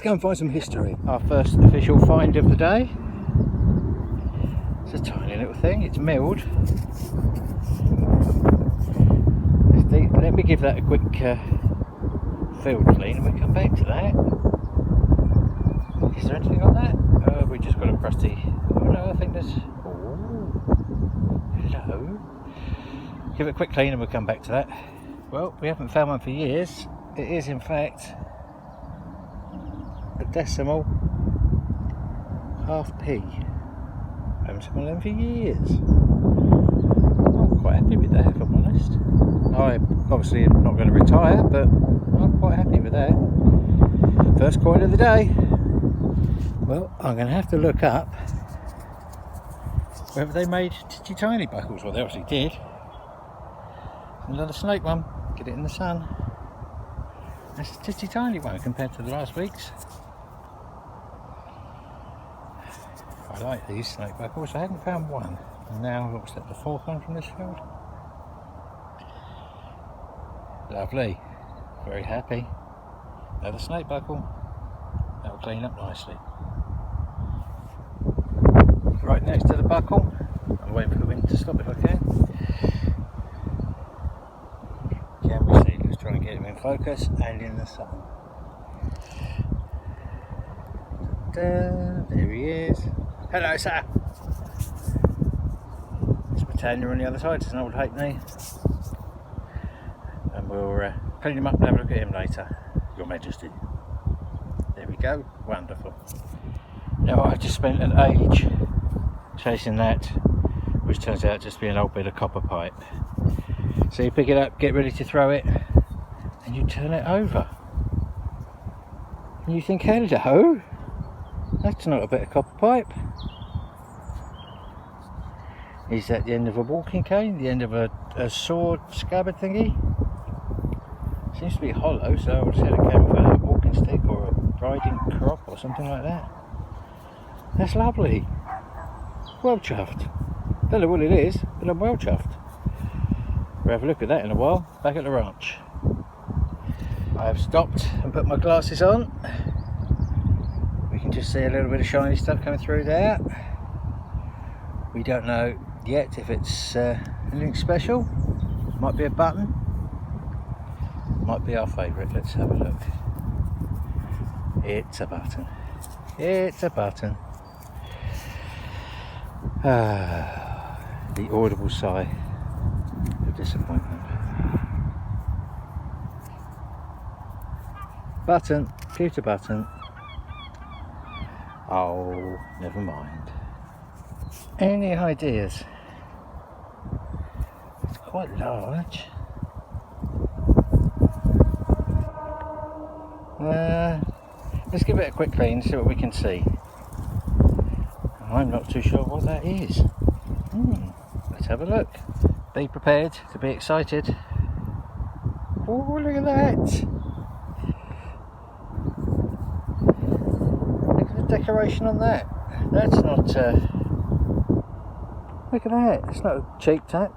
let's go and find some history. Our first official find of the day. It's a tiny little thing, it's milled. Let me give that a quick field clean and we'll come back to that. Is there anything on that? We just got a crusty. Oh no, I think there's. Oh, hello. Give it a quick clean and we'll come back to that. Well, we haven't found one for years. It is in fact a decimal half P. I haven't seen one of them for years. I'm quite happy with that, if I'm honest. I obviously am not going to retire, but I'm quite happy with that. First coin of the day. Well, I'm going to have to look up whether they made tiny buckles. Well, they obviously did. Another snake one. Get it in the sun. That's a tiny one compared to the last week's. I like these snake buckles. I hadn't found one. And now, what's that, the fourth one from this field? Lovely. Very happy. Another snake buckle. That'll clean up nicely. Right next to the buckle. I'm waiting for the wind to stop if I can. Can we see? Let's try and get him in focus and in the sun. There he is. Hello, sir. Let's pretend you're on the other side. It's an old halfpenny. And we'll clean him up and have a look at him later, Your Majesty. There we go. Wonderful. Now, I just spent an age chasing that, which turns out just to be an old bit of copper pipe. So you pick it up, get ready to throw it, and you turn it over. And you think, hello, that's not a bit of copper pipe. Is that the end of a walking cane? The end of a sword scabbard thingy? Seems to be hollow, so I would have said it came with a walking stick or a riding crop or something like that. That's lovely. Well chuffed. Don't know what it is, but I'm well chuffed. We'll have a look at that in a while, back at the ranch. I have stopped and put my glasses on. We can just see a little bit of shiny stuff coming through there. We don't know yet if it's anything special. Might be a button. Might be our favourite. Let's have a look. It's a button. It's a button. The audible sigh of disappointment. Button, pewter button. Oh, never mind. Any ideas? It's quite large. Let's give it a quick clean, see what we can see. I'm not too sure what that is. Let's have a look. Be prepared to be excited. Oh, look at that! Look at the decoration on that. That's not. Look at that. It's not a cheap tap.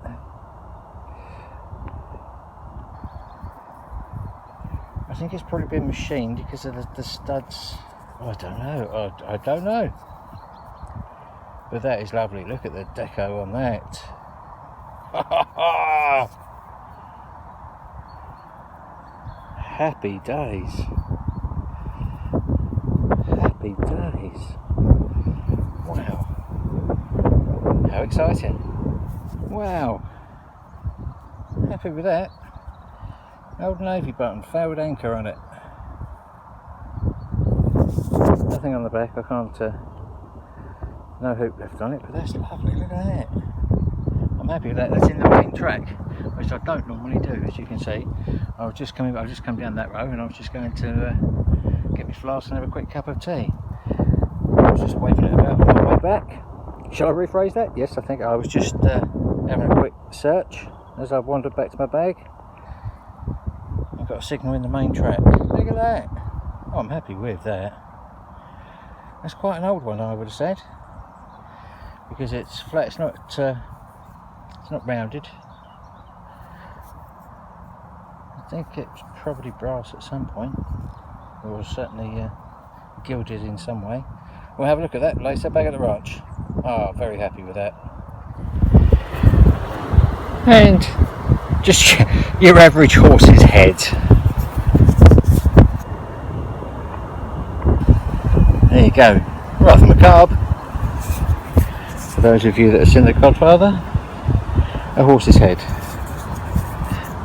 I think it's probably been machined because of the studs. Oh, I don't know. I don't know. But that is lovely. Look at the deco on that. Happy days. Happy days. Wow. How exciting. Wow. Happy with that. Old Navy button, failed anchor on it. Nothing on the back, I can't, no hoop left on it, but that's lovely, look at that. I'm happy with that. That's in the main track, which I don't normally do, as you can see. I've just come down that road and I was just going to get my flask and have a quick cup of tea. I was just waving it about on my way back. Shall I rephrase that? Yes, I think I was just having a quick search as I wandered back to my bag. I've got a signal in the main track. Look at that. Oh, I'm happy with that. That's quite an old one, I would have said, because it's flat. It's not rounded. I think it's probably brass at some point, or certainly gilded in some way. We'll have a look at that later back at the ranch. Oh, very happy with that. And just your average horse's head. There you go. Rather macabre. For those of you that have seen The Godfather, a horse's head.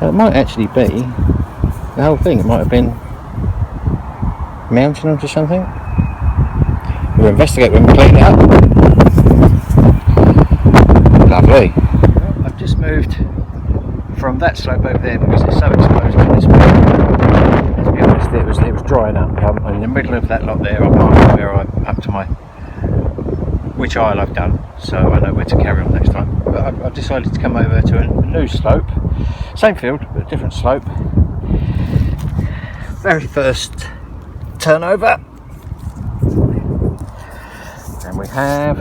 It might actually be the whole thing. It might have been mounted onto something. We'll investigate when we clean it up. Lovely. Well, I've just moved from that slope over there because it's so exposed to this bit. Let's be honest, it was drying up. I'm in the middle of that lot there. I'm where I'm up to my, which aisle I've done, so I know where to carry on next time. But I've decided to come over to a new slope, same field but a different slope. Very first turnover, and we have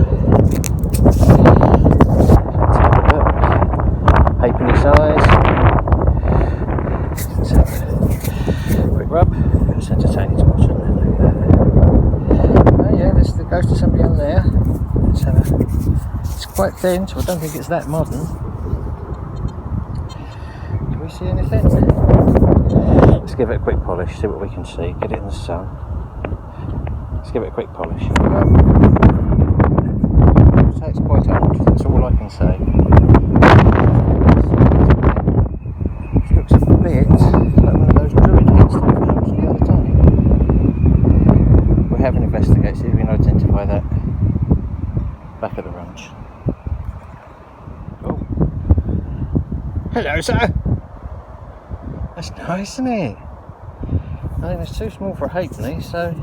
halfpenny size. Let's have a quick rub. It's entertaining to watch it. Oh yeah, this goes to somebody on there. Let's have a. It's quite thin, so I don't think it's that modern. Do we see anything? Let's give it a quick polish, see what we can see. Get it in the sun. Let's give it a quick polish. So it's quite old, that's all I can say. It looks a bit like one of those druid heads that we found the other time. We haven't investigated, see if we can identify that back at the ranch. Oh. Hello, sir! That's nice, isn't it? I think it's too small for a halfpenny, so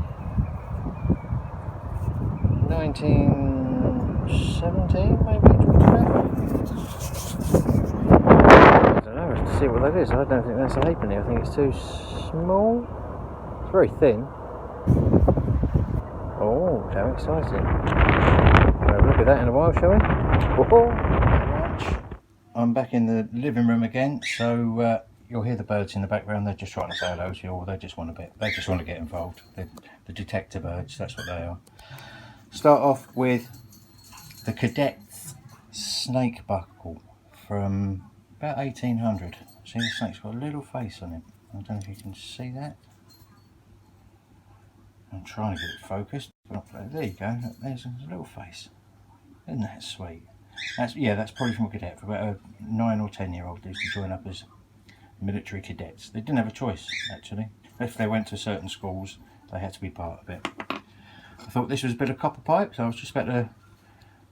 1917 maybe? I don't know, let's see what that is. I don't think that's a halfpenny, I think it's too small. It's very thin. Oh, how exciting. We'll have a look at that in a while, shall we? Whoa. I'm back in the living room again, so you'll hear the birds in the background. They're just trying to say hello to you, or they just want to get involved. They're the detector birds, that's what they are. Start off with the Cadet's snake buckle from about 1800. See, the snake's got a little face on it. I don't know if you can see that. I'm trying to get it focused. There you go. There's a little face. Isn't that sweet? That's probably from a cadet. For about a 9 or 10-year-old used to join up as military cadets. They didn't have a choice, actually. If they went to certain schools, they had to be part of it. I thought this was a bit of copper pipe, so I was just about to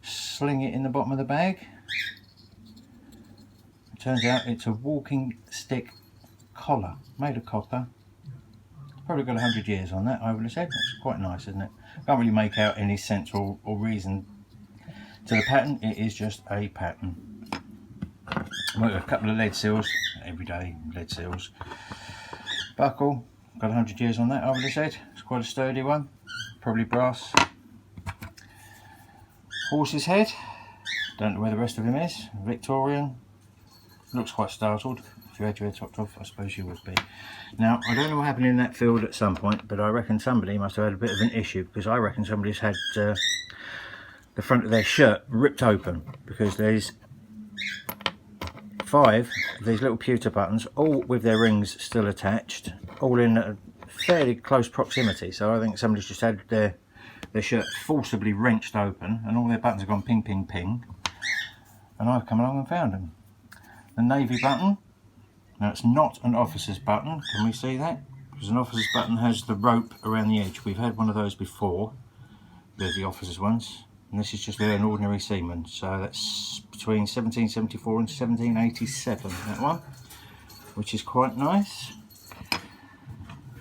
sling it in the bottom of the bag. It turns out it's a walking stick collar made of copper. Probably got 100 years on that, I would have said. It's quite nice, isn't it? Can't really make out any sense or reason to the pattern. It is just a pattern. A couple of lead seals, everyday lead seals. Buckle, got 100 years on that, I would have said. It's quite a sturdy one, probably brass. Horse's head, don't know where the rest of him is. Victorian, looks quite startled. If you had your head chopped off, I suppose you would be. Now, I don't know what happened in that field at some point, but I reckon somebody must have had a bit of an issue, because I reckon somebody's had the front of their shirt ripped open, because there's 5 of these little pewter buttons, all with their rings still attached, all in a fairly close proximity. So I think somebody's just had their shirt forcibly wrenched open, and all their buttons have gone ping, ping, ping. And I've come along and found them. The navy button. Now it's not an officer's button. Can we see that? Because an officer's button has the rope around the edge. We've had one of those before. They're the officer's ones. And this is just an ordinary seaman. So that's between 1774 and 1787, that one, which is quite nice.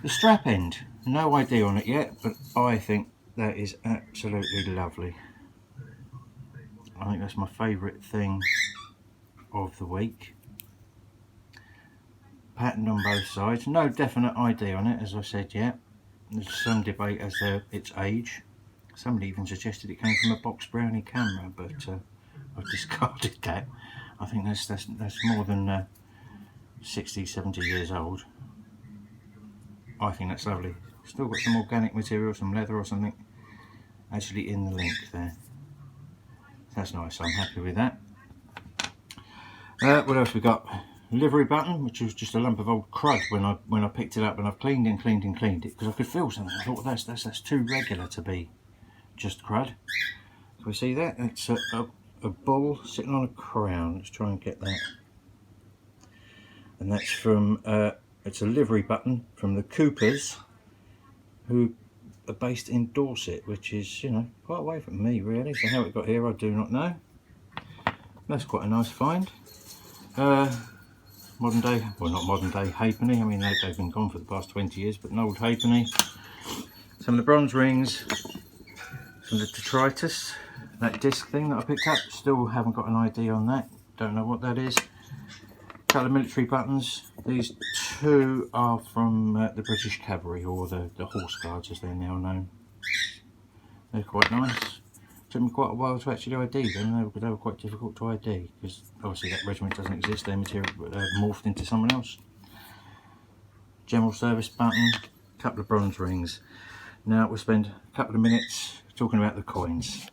The strap end, no ID on it yet, but I think that is absolutely lovely. I think that's my favourite thing of the week. Patterned on both sides, no definite ID on it, as I said yet. There's some debate as to its age. Somebody even suggested it came from a Box Brownie camera, but I've discarded that. I think that's more than 60, 70 years old. I think that's lovely. Still got some organic material, some leather or something actually in the link there. That's nice, I'm happy with that. What else we got? Livery button, which was just a lump of old crud when I picked it up, and I've cleaned and cleaned and cleaned it because I could feel something. I thought that's too regular to be just crud. Can we see that? It's a bull sitting on a crown. Let's try and get that. And that's from it's a livery button from the Coopers, who are based in Dorset, which is, you know, quite away from me really. So how it got here I do not know. That's quite a nice find. Modern day, well not modern day halfpenny, I mean they've been gone for the past 20 years, but an old halfpenny. Some of the bronze rings from the detritus, that disc thing that I picked up, still haven't got an ID on that, don't know what that is. A couple of military buttons, these two are from the British Cavalry, or the Horse Guards as they're now known. They're quite nice. Took me quite a while to actually ID them. They were quite difficult to ID because obviously that regiment doesn't exist, their material morphed into someone else. General service button, a couple of bronze rings. Now we'll spend a couple of minutes talking about the coins.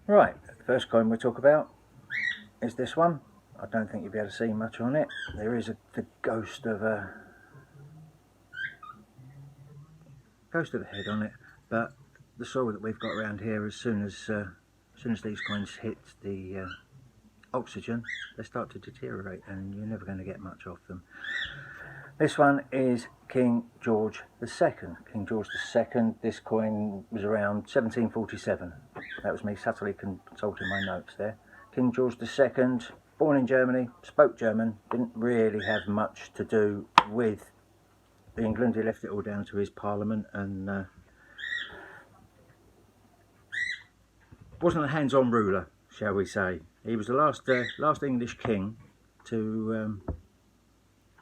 Right, the first coin we'll talk about is this one. I don't think you'll be able to see much on it. There is the ghost of a head on it, but the soil that we've got around here, as soon as these coins hit the oxygen, they start to deteriorate, and you're never going to get much off them. This one is King George II. King George II. This coin was around 1747. That was me subtly consulting my notes there. King George II, born in Germany, spoke German, didn't really have much to do with England. He left it all down to his parliament, and wasn't a hands-on ruler, shall we say. He was the last English king to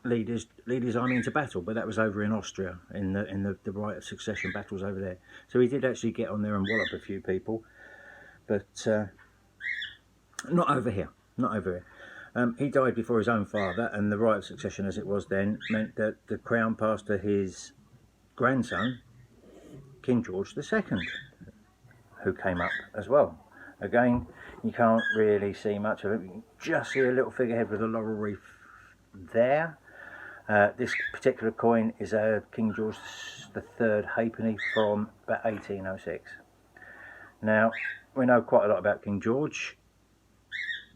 lead his army into battle, but that was over in Austria, in the right of succession battles over there. So he did actually get on there and wallop a few people, but not over here. Not over here. He died before his own father, and the right of succession, as it was then, meant that the crown passed to his grandson, King George II. Who came up as well. Again, you can't really see much of it. You can just see a little figurehead with a laurel wreath there. This particular coin is a King George III halfpenny from about 1806. Now, we know quite a lot about King George.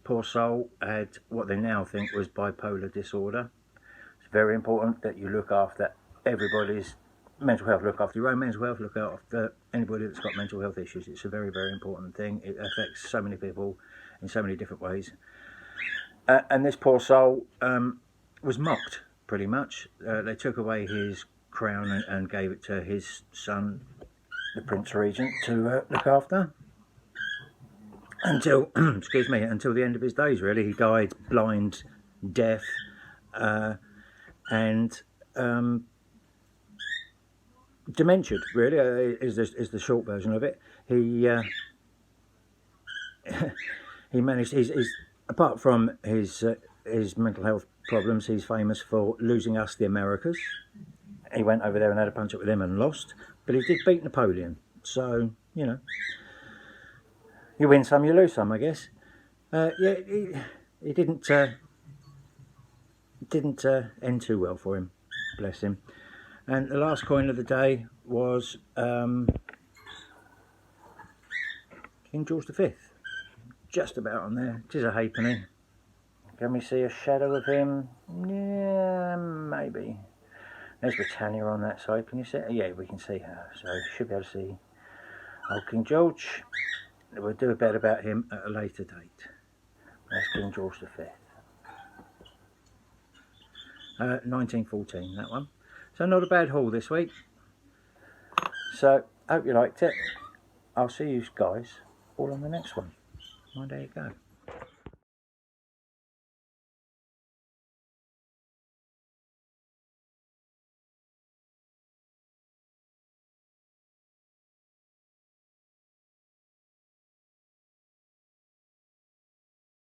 Poor soul had what they now think was bipolar disorder. It's very important that you look after everybody's mental health, look after your own mental health, look after anybody that's got mental health issues. It's a very, very important thing. It affects so many people in so many different ways. And this poor soul was mocked, pretty much. They took away his crown and gave it to his son, the Prince Regent, to look after. Until, excuse me, until the end of his days, really. He died blind, deaf, and dementia, really, is the short version of it. He managed. He's apart from his mental health problems, he's famous for losing us, the Americas. He went over there and had a punch up with them and lost, but he did beat Napoleon. So you know, you win some, you lose some, I guess. Yeah, he didn't end too well for him, bless him. And the last coin of the day was King George V. Just about on there. It is a halfpenny. Can we see a shadow of him? Yeah, maybe. There's Britannia on that side. Can you see it? Yeah, we can see her. So you should be able to see old King George. We'll do a bit about him at a later date. That's King George V. 1914, that one. So not a bad haul this week. So, hope you liked it. I'll see you guys all on the next one. There you go.